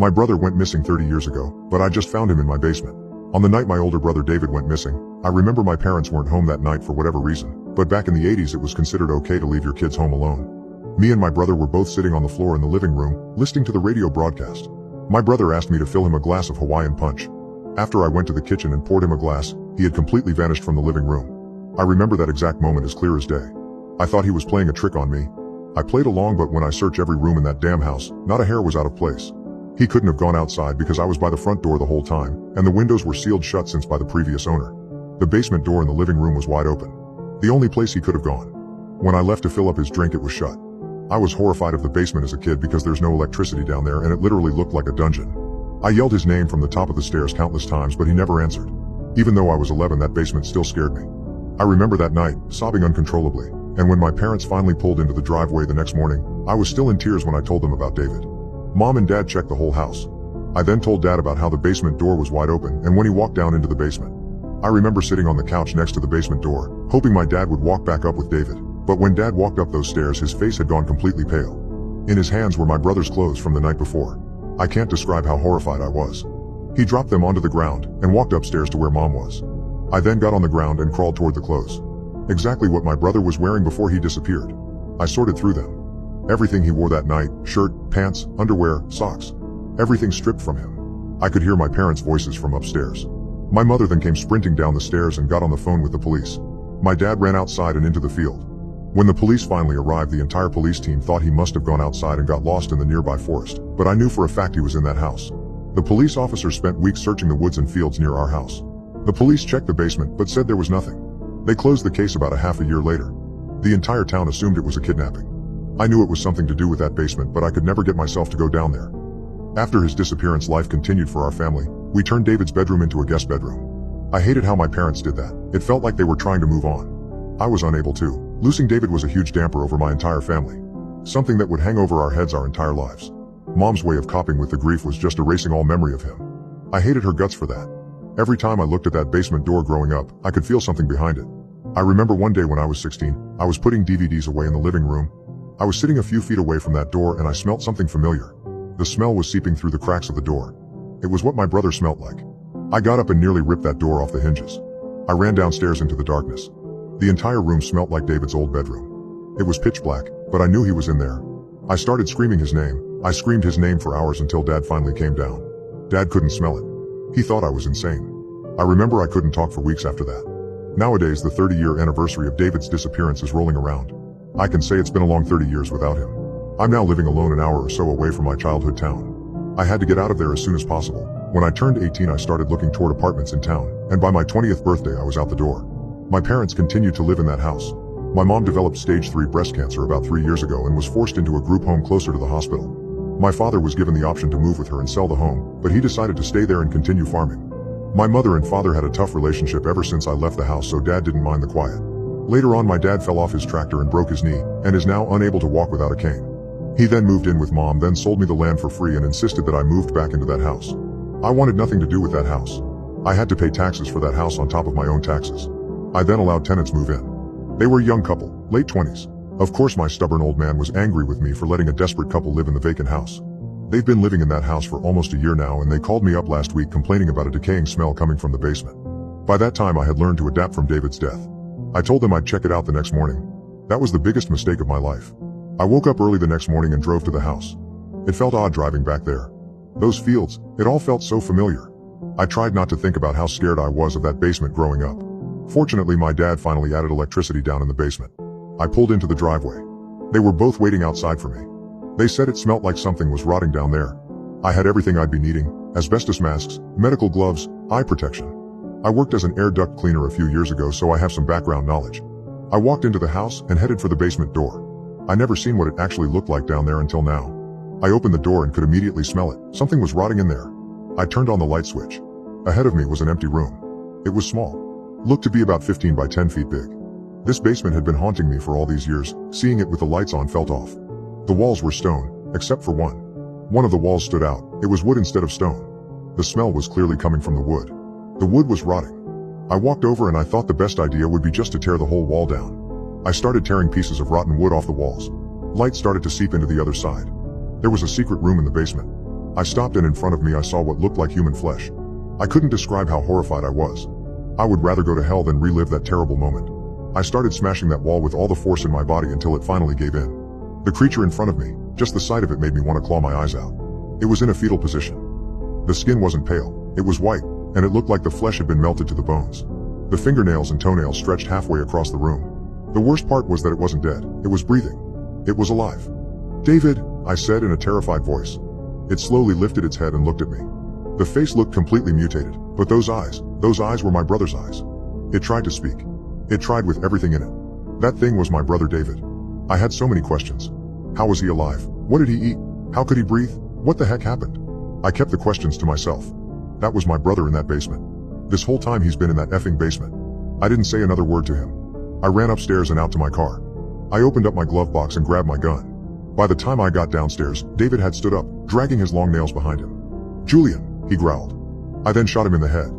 My brother went missing 30 years ago, but I just found him in my basement. On the night my older brother David went missing, I remember my parents weren't home that night for whatever reason, but back in the 80s it was considered okay to leave your kids home alone. Me and my brother were both sitting on the floor in the living room, listening to the radio broadcast. My brother asked me to fill him a glass of Hawaiian punch. After I went to the kitchen and poured him a glass, he had completely vanished from the living room. I remember that exact moment as clear as day. I thought he was playing a trick on me. I played along, but when I searched every room in that damn house, not a hair was out of place. He couldn't have gone outside because I was by the front door the whole time, and the windows were sealed shut since by the previous owner. The basement door in the living room was wide open. The only place he could have gone. When I left to fill up his drink, it was shut. I was horrified of the basement as a kid because there's no electricity down there and it literally looked like a dungeon. I yelled his name from the top of the stairs countless times, but he never answered. Even though I was 11, that basement still scared me. I remember that night, sobbing uncontrollably, and when my parents finally pulled into the driveway the next morning, I was still in tears when I told them about David. Mom and Dad checked the whole house. I then told Dad about how the basement door was wide open and when he walked down into the basement. I remember sitting on the couch next to the basement door, hoping my dad would walk back up with David, but when Dad walked up those stairs, his face had gone completely pale. In his hands were my brother's clothes from the night before. I can't describe how horrified I was. He dropped them onto the ground and walked upstairs to where Mom was. I then got on the ground and crawled toward the clothes. Exactly what my brother was wearing before he disappeared. I sorted through them. Everything he wore that night, shirt, pants, underwear, socks. Everything stripped from him. I could hear my parents' voices from upstairs. My mother then came sprinting down the stairs and got on the phone with the police. My dad ran outside and into the field. When the police finally arrived, the entire police team thought he must have gone outside and got lost in the nearby forest, but I knew for a fact he was in that house. The police officers spent weeks searching the woods and fields near our house. The police checked the basement but said there was nothing. They closed the case about a half a year later. The entire town assumed it was a kidnapping. I knew it was something to do with that basement, but I could never get myself to go down there. After his disappearance, life continued for our family. We turned David's bedroom into a guest bedroom. I hated how my parents did that. It felt like they were trying to move on. I was unable to. Losing David was a huge damper over my entire family. Something that would hang over our heads our entire lives. Mom's way of coping with the grief was just erasing all memory of him. I hated her guts for that. Every time I looked at that basement door growing up, I could feel something behind it. I remember one day when I was 16, I was putting DVDs away in the living room. I was sitting a few feet away from that door and I smelt something familiar. The smell was seeping through the cracks of the door. It was what my brother smelt like. I got up and nearly ripped that door off the hinges. I ran downstairs into the darkness. The entire room smelt like David's old bedroom. It was pitch black, but I knew he was in there. I started screaming his name. I screamed his name for hours until Dad finally came down. Dad couldn't smell it. He thought I was insane. I remember I couldn't talk for weeks after that. Nowadays, the 30-year anniversary of David's disappearance is rolling around. I can say it's been a long 30 years without him. I'm now living alone an hour or so away from my childhood town. I had to get out of there as soon as possible. When I turned 18, I started looking toward apartments in town, and by my 20th birthday I was out the door. My parents continued to live in that house. My mom developed stage 3 breast cancer about 3 years ago and was forced into a group home closer to the hospital. My father was given the option to move with her and sell the home, but he decided to stay there and continue farming. My mother and father had a tough relationship ever since I left the house, so Dad didn't mind the quiet. Later on, my dad fell off his tractor and broke his knee, and is now unable to walk without a cane. He then moved in with Mom, then sold me the land for free and insisted that I moved back into that house. I wanted nothing to do with that house. I had to pay taxes for that house on top of my own taxes. I then allowed tenants move in. They were a young couple, late 20s. Of course, my stubborn old man was angry with me for letting a desperate couple live in the vacant house. They've been living in that house for almost a year now, and they called me up last week complaining about a decaying smell coming from the basement. By that time, I had learned to adapt from David's death. I told them I'd check it out the next morning. That was the biggest mistake of my life. I woke up early the next morning and drove to the house. It felt odd driving back there. Those fields, it all felt so familiar. I tried not to think about how scared I was of that basement growing up. Fortunately, my dad finally added electricity down in the basement. I pulled into the driveway. They were both waiting outside for me. They said it smelt like something was rotting down there. I had everything I'd be needing: asbestos masks, medical gloves, eye protection. I worked as an air duct cleaner a few years ago, so I have some background knowledge. I walked into the house and headed for the basement door. I never seen what it actually looked like down there until now. I opened the door and could immediately smell it. Something was rotting in there. I turned on the light switch. Ahead of me was an empty room. It was small. Looked to be about 15 by 10 feet big. This basement had been haunting me for all these years. Seeing it with the lights on felt off. The walls were stone, except for one. One of the walls stood out. It was wood instead of stone. The smell was clearly coming from the wood. The wood was rotting. I walked over and I thought the best idea would be just to tear the whole wall down. I started tearing pieces of rotten wood off the walls. Light started to seep into the other side. There was a secret room in the basement. I stopped and in front of me I saw what looked like human flesh. I couldn't describe how horrified I was. I would rather go to hell than relive that terrible moment. I started smashing that wall with all the force in my body until it finally gave in. The creature in front of me, just the sight of it made me want to claw my eyes out. It was in a fetal position. The skin wasn't pale, it was white, and it looked like the flesh had been melted to the bones. The fingernails and toenails stretched halfway across the room. The worst part was that it wasn't dead, it was breathing. It was alive. "David," I said in a terrified voice. It slowly lifted its head and looked at me. The face looked completely mutated, but those eyes were my brother's eyes. It tried to speak. It tried with everything in it. That thing was my brother David. I had so many questions. How was he alive? What did he eat? How could he breathe? What the heck happened? I kept the questions to myself. That was my brother in that basement. This whole time he's been in that effing basement. I didn't say another word to him. I ran upstairs and out to my car. I opened up my glove box and grabbed my gun. By the time I got downstairs, David had stood up, dragging his long nails behind him. "Julian," he growled. I then shot him in the head.